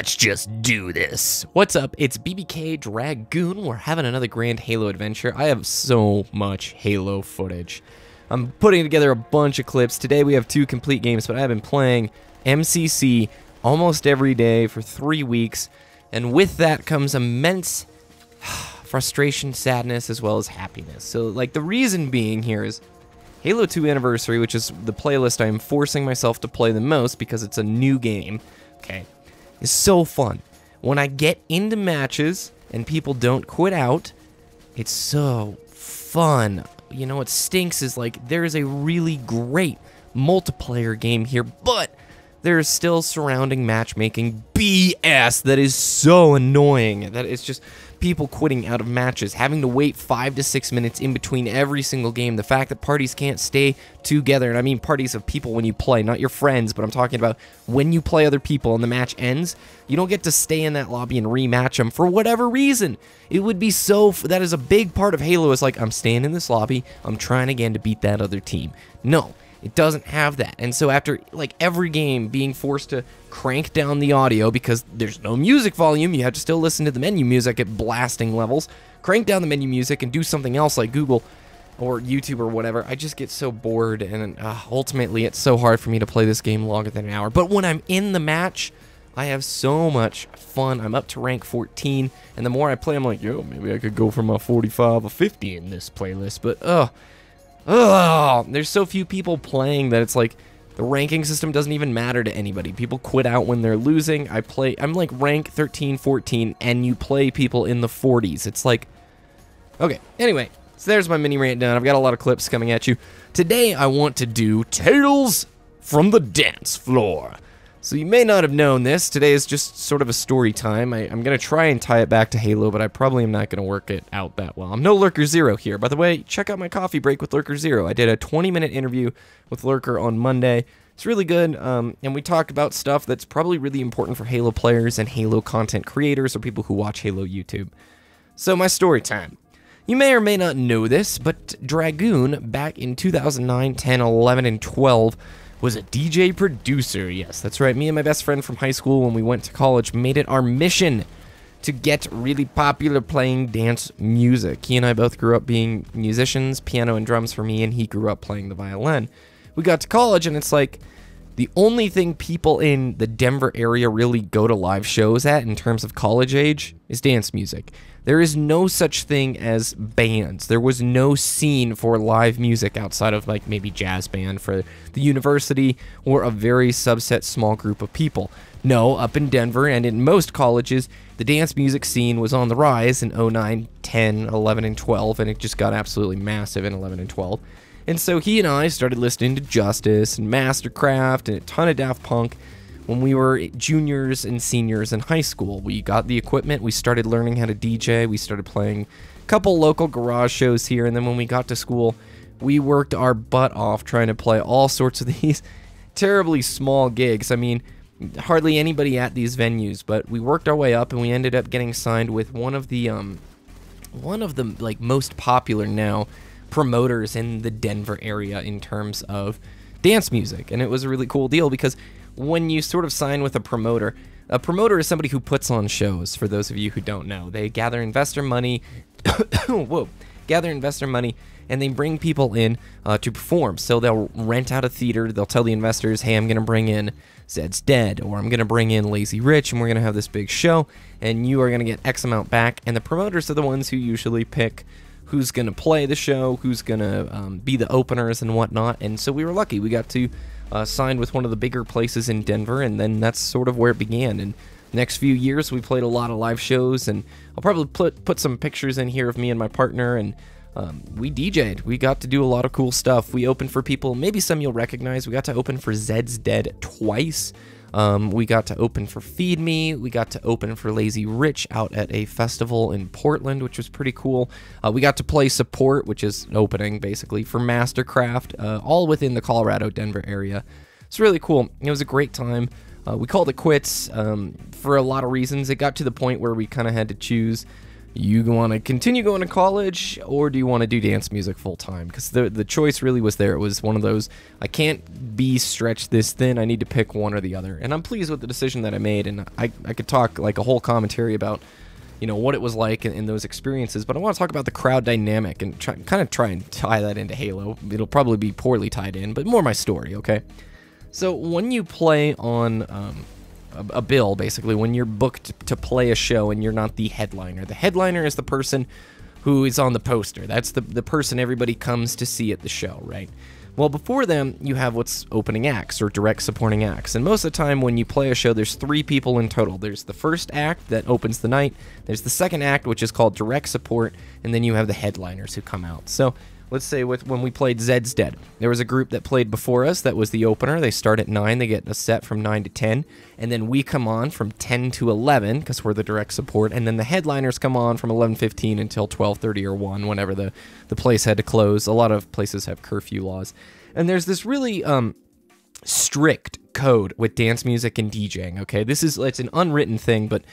Let's just do this. What's up? It's BBKDRAGOON. We're having another grand Halo adventure. I have so much Halo footage. I'm putting together a bunch of clips. Today we have 2 complete games, but I've been playing MCC almost every day for 3 weeks, and with that comes immense frustration, sadness, as well as happiness. So, like, the reason being here is Halo 2 Anniversary, which is the playlist I am forcing myself to play the most because it's a new game, okay, is so fun. When I get into matches and people don't quit out, it's so fun. You know what stinks is, like, there's a really great multiplayer game here, but there's still surrounding matchmaking BS that is so annoying. That it's just people quitting out of matches, having to wait 5 to 6 minutes in between every single game. The fact that parties can't stay together, and I mean parties of people when you play, not your friends, but I'm talking about when you play other people and the match ends, you don't get to stay in that lobby and rematch them for whatever reason. It would be so, that is a big part of Halo, is like, I'm staying in this lobby, I'm trying again to beat that other team. No. It doesn't have that. And so after, like, every game being forced to crank down the audio because there's no music volume, you have to still listen to the menu music at blasting levels, crank down the menu music and do something else like Google or YouTube or whatever, I just get so bored, and ultimately it's so hard for me to play this game longer than an hour. But when I'm in the match, I have so much fun. I'm up to rank 14, and the more I play, I'm like, yo, maybe I could go for my 45 or 50 in this playlist, but, there's so few people playing that it's like the ranking system doesn't even matter to anybody. People quit out when they're losing. I'm like rank 13, 14, and you play people in the 40s. It's like, okay, anyway, so there's my mini rant done. I've got a lot of clips coming at you. Today I want to do Tales from the Dance Floor. So you may not have known this. Today is just sort of a story time. I'm going to try and tie it back to Halo, but I probably am not going to work it out that well. I'm no LurkerZero here. By the way, check out my coffee break with LurkerZero. I did a 20-minute interview with Lurker on Monday. It's really good, and we talked about stuff that's probably really important for Halo players and Halo content creators or people who watch Halo YouTube. So my story time. You may or may not know this, but Dragoon, back in 2009, 10, 11, and 12, was a DJ producer. Yes, that's right. Me and my best friend from high school, when we went to college, made it our mission to get really popular playing dance music. He and I both grew up being musicians, piano and drums for me, and he grew up playing the violin. We got to college, and it's like the only thing people in the Denver area really go to live shows at in terms of college age is dance music. There is no such thing as bands. There was no scene for live music outside of, like, maybe jazz band for the university or a very subset small group of people. No, up in Denver and in most colleges, the dance music scene was on the rise in 09, 10, 11, and 12, and it just got absolutely massive in 11 and 12. And so he and I started listening to Justice and Mastercraft and a ton of Daft Punk when we were juniors and seniors in high school. We got the equipment, we started learning how to DJ, we started playing a couple local garage shows here, and then when we got to school, we worked our butt off trying to play all sorts of these terribly small gigs. I mean, hardly anybody at these venues, but we worked our way up, and we ended up getting signed with one of the like most popular now promoters in the Denver area in terms of dance music. And it was a really cool deal because when you sort of sign with a promoter is somebody who puts on shows, for those of you who don't know. They gather investor money, gather investor money, and they bring people in to perform. So they'll rent out a theater, they'll tell the investors, hey, I'm going to bring in Zed's Dead, or I'm going to bring in Lazy Rich, and we're going to have this big show, and you are going to get X amount back. And the promoters are the ones who usually pick who's going to play the show, who's going to be the openers and whatnot. And so we were lucky. We got to sign with one of the bigger places in Denver, and then that's sort of where it began. And the next few years, we played a lot of live shows, and I'll probably put some pictures in here of me and my partner, and we DJ'd. We got to do a lot of cool stuff. We opened for people, maybe some you'll recognize. We got to open for Zed's Dead twice. We got to open for Feed Me. We got to open for Lazy Rich out at a festival in Portland, which was pretty cool. We got to play support, which is opening, basically, for Mastercraft, all within the Colorado-Denver area. It's really cool. It was a great time. We called it quits for a lot of reasons. It got to the point where we kind of had to choose You want to continue going to college, or do you want to do dance music full time? Because the choice really was there. It was one of those, I can't be stretched this thin, I need to pick one or the other. And I'm pleased with the decision that I made, and I could talk like a whole commentary about, you know, what it was like in those experiences, but I want to talk about the crowd dynamic and try and tie that into Halo. It'll probably be poorly tied in, but more my story, okay? So when you play on a bill, basically, when you're booked to play a show and you're not the headliner is the person who is on the poster. That's the person everybody comes to see at the show, right? Well, before them, you have what's opening acts or direct supporting acts. And most of the time when you play a show, there's 3 people in total. There's the first act that opens the night, there's the second act, which is called direct support, and then you have the headliners who come out. So let's say when we played Zed's Dead, there was a group that played before us that was the opener. They start at 9, they get a set from 9 to 10, and then we come on from 10 to 11 because we're the direct support, and then the headliners come on from 11:15 until 12:30 or 1, whenever the place had to close. A lot of places have curfew laws. And there's this really strict code with dance music and DJing, okay? It's an unwritten thing, but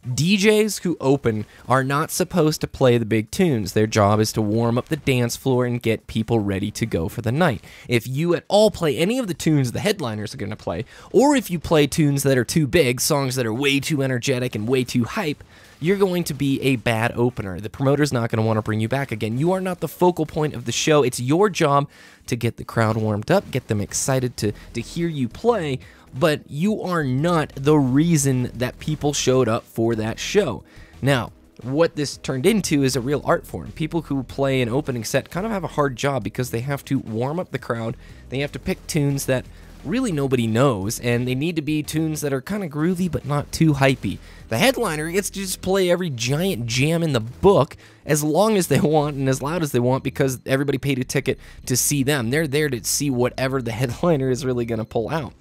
DJs who open are not supposed to play the big tunes. Their job is to warm up the dance floor and get people ready to go for the night. If you at all play any of the tunes the headliners are going to play, or if you play tunes that are too big, songs that are way too energetic and way too hype, you're going to be a bad opener. The promoter's not going to want to bring you back again. You are not the focal point of the show. It's your job to get the crowd warmed up, get them excited to hear you play, but you are not the reason that people showed up for that show. Now, what this turned into is a real art form. People who play an opening set kind of have a hard job because they have to warm up the crowd, they have to pick tunes that really nobody knows, and they need to be tunes that are kind of groovy but not too hypey. The headliner gets to just play every giant jam in the book as long as they want and as loud as they want because everybody paid a ticket to see them. They're there to see whatever the headliner is really going to pull out.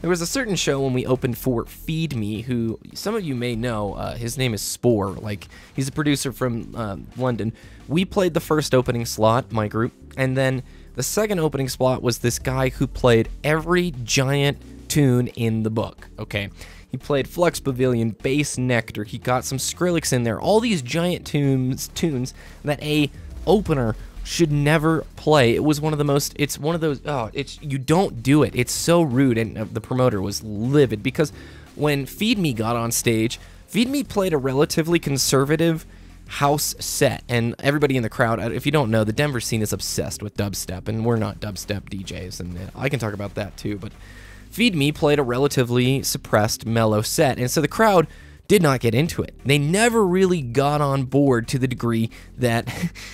There was a certain show when we opened for Feed Me, who some of you may know. His name is Spore. Like, he's a producer from London. We played the first opening slot, my group, and then the second opening slot was this guy who played every giant tune in the book, okay? He played Flux Pavilion, Bass Nectar, he got some Skrillex in there, all these giant tunes that a opener should never play. It was one of the most, it's one of those, you don't do it. It's so rude, and the promoter was livid because when Feed Me got on stage, Feed Me played a relatively conservative house set, and everybody in the crowd, if you don't know, the Denver scene is obsessed with dubstep, and we're not dubstep DJs, and I can talk about that too, but Feed Me played a relatively suppressed, mellow set, and so the crowd did not get into it. They never really got on board to the degree that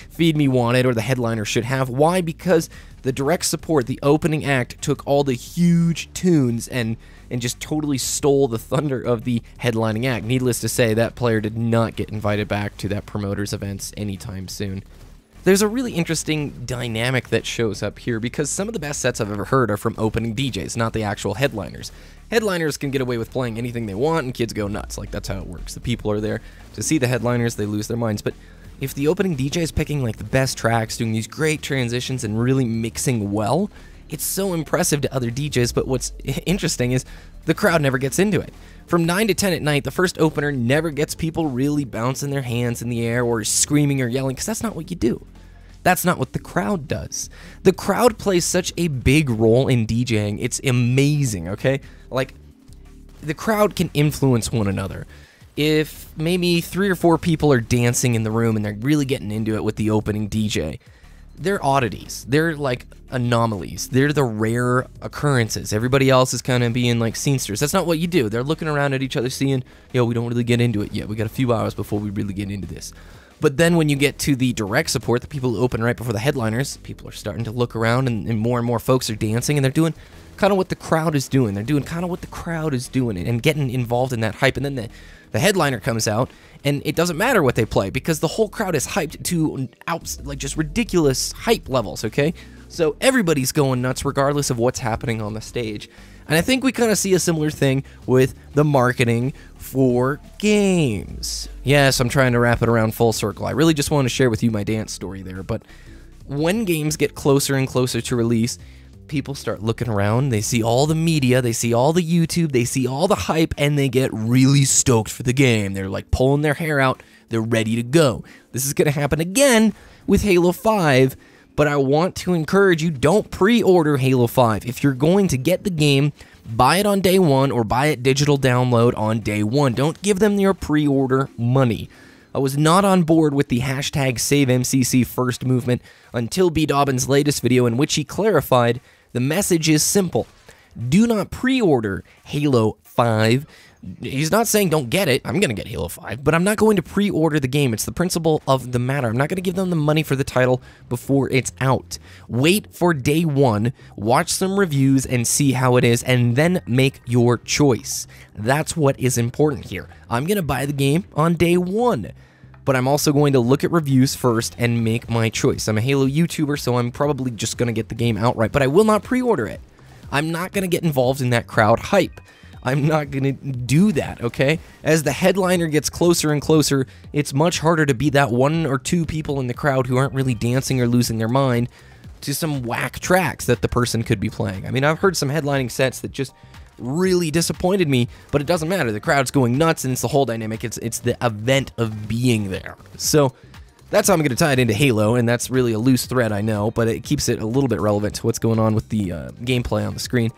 Feed Me wanted or the headliner should have. Why? Because the direct support, the opening act, took all the huge tunes and just totally stole the thunder of the headlining act. Needless to say, that player did not get invited back to that promoter's events anytime soon. There's a really interesting dynamic that shows up here because some of the best sets I've ever heard are from opening DJs, not the actual headliners. Headliners can get away with playing anything they want and kids go nuts. Like, that's how it works. The people are there to see the headliners, they lose their minds. But if the opening DJ is picking like the best tracks, doing these great transitions and really mixing well, it's so impressive to other DJs, but what's interesting is the crowd never gets into it. From 9 to 10 at night, the first opener never gets people really bouncing their hands in the air or screaming or yelling, because that's not what you do. That's not what the crowd does. The crowd plays such a big role in DJing. It's amazing, okay? Like, the crowd can influence one another. If maybe 3 or 4 people are dancing in the room and they're really getting into it with the opening DJ, they're oddities. They're like anomalies. They're the rare occurrences. Everybody else is kind of being like scenesters. That's not what you do. They're looking around at each other seeing, yo, we don't really get into it yet. We got a few hours before we really get into this. But then when you get to the direct support, the people who open right before the headliners, people are starting to look around and more folks are dancing and they're doing kind of what the crowd is doing. They're doing kind of what the crowd is doing and getting involved in that hype. And then the headliner comes out, and it doesn't matter what they play because the whole crowd is hyped to like just ridiculous hype levels, okay? So everybody's going nuts regardless of what's happening on the stage. And I think we kind of see a similar thing with the marketing for games. Yes, I'm trying to wrap it around full circle. I really just want to share with you my dance story there, but when games get closer and closer to release, people start looking around, they see all the media, they see all the YouTube, they see all the hype, and they get really stoked for the game. They're like pulling their hair out, They're ready to go. This is going to happen again with Halo 5, but I want to encourage you, don't pre-order Halo 5. If you're going to get the game, buy it on day one or buy it digital download on day one. Don't give them your pre-order money. I was not on board with the hashtag SaveMCC first movement until B. Dobbin's latest video, in which he clarified the message is simple. Do not pre-order Halo 5. He's not saying don't get it. I'm going to get Halo 5, but I'm not going to pre-order the game. It's the principle of the matter. I'm not going to give them the money for the title before it's out. Wait for day one, watch some reviews and see how it is, and then make your choice. That's what is important here. I'm going to buy the game on day one, but I'm also going to look at reviews first and make my choice. I'm a Halo YouTuber, so I'm probably just going to get the game outright, but I will not pre-order it. I'm not going to get involved in that crowd hype. I'm not going to do that, okay? As the headliner gets closer and closer, it's much harder to be that one or two people in the crowd who aren't really dancing or losing their mind to some whack tracks that the person could be playing. I mean, I've heard some headlining sets that just really disappointed me, but it doesn't matter. The crowd's going nuts, and it's the whole dynamic. It's the event of being there. So that's how I'm going to tie it into Halo, and that's really a loose thread, I know, but it keeps it a little bit relevant to what's going on with the gameplay on the screen.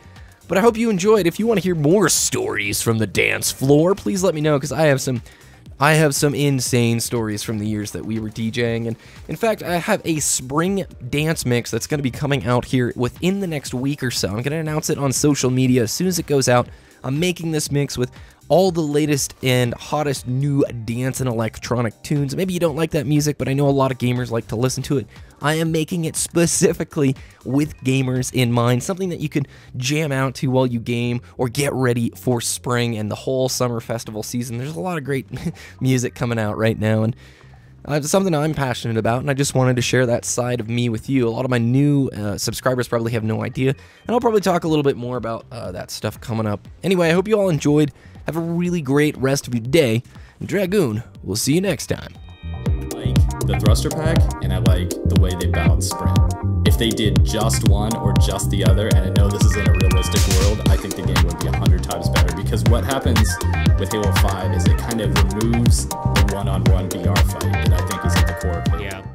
But I hope you enjoyed. If you want to hear more stories from the dance floor, please let me know, because I have some insane stories from the years that we were DJing. And in fact, I have a spring dance mix that's going to be coming out here within the next week or so. I'm going to announce it on social media as soon as it goes out. I'm making this mix with all the latest and hottest new dance and electronic tunes. Maybe you don't like that music, but I know a lot of gamers like to listen to it. I am making it specifically with gamers in mind, something that you can jam out to while you game or get ready for spring and the whole summer festival season. There's a lot of great music coming out right now, and it's something I'm passionate about, and I just wanted to share that side of me with you. A lot of my new subscribers probably have no idea, and I'll probably talk a little bit more about that stuff coming up. Anyway, I hope you all enjoyed. Have a really great rest of your day. And Dragoon, we'll see you next time. I like the thruster pack, and I like the way they balance sprint. If they did just one or just the other, and I know this is in a realistic world, I think the game would be 100 times better, because what happens with Halo 5 is it kind of removes the one-on-one VR fight that I think is at the core of Halo. Yeah.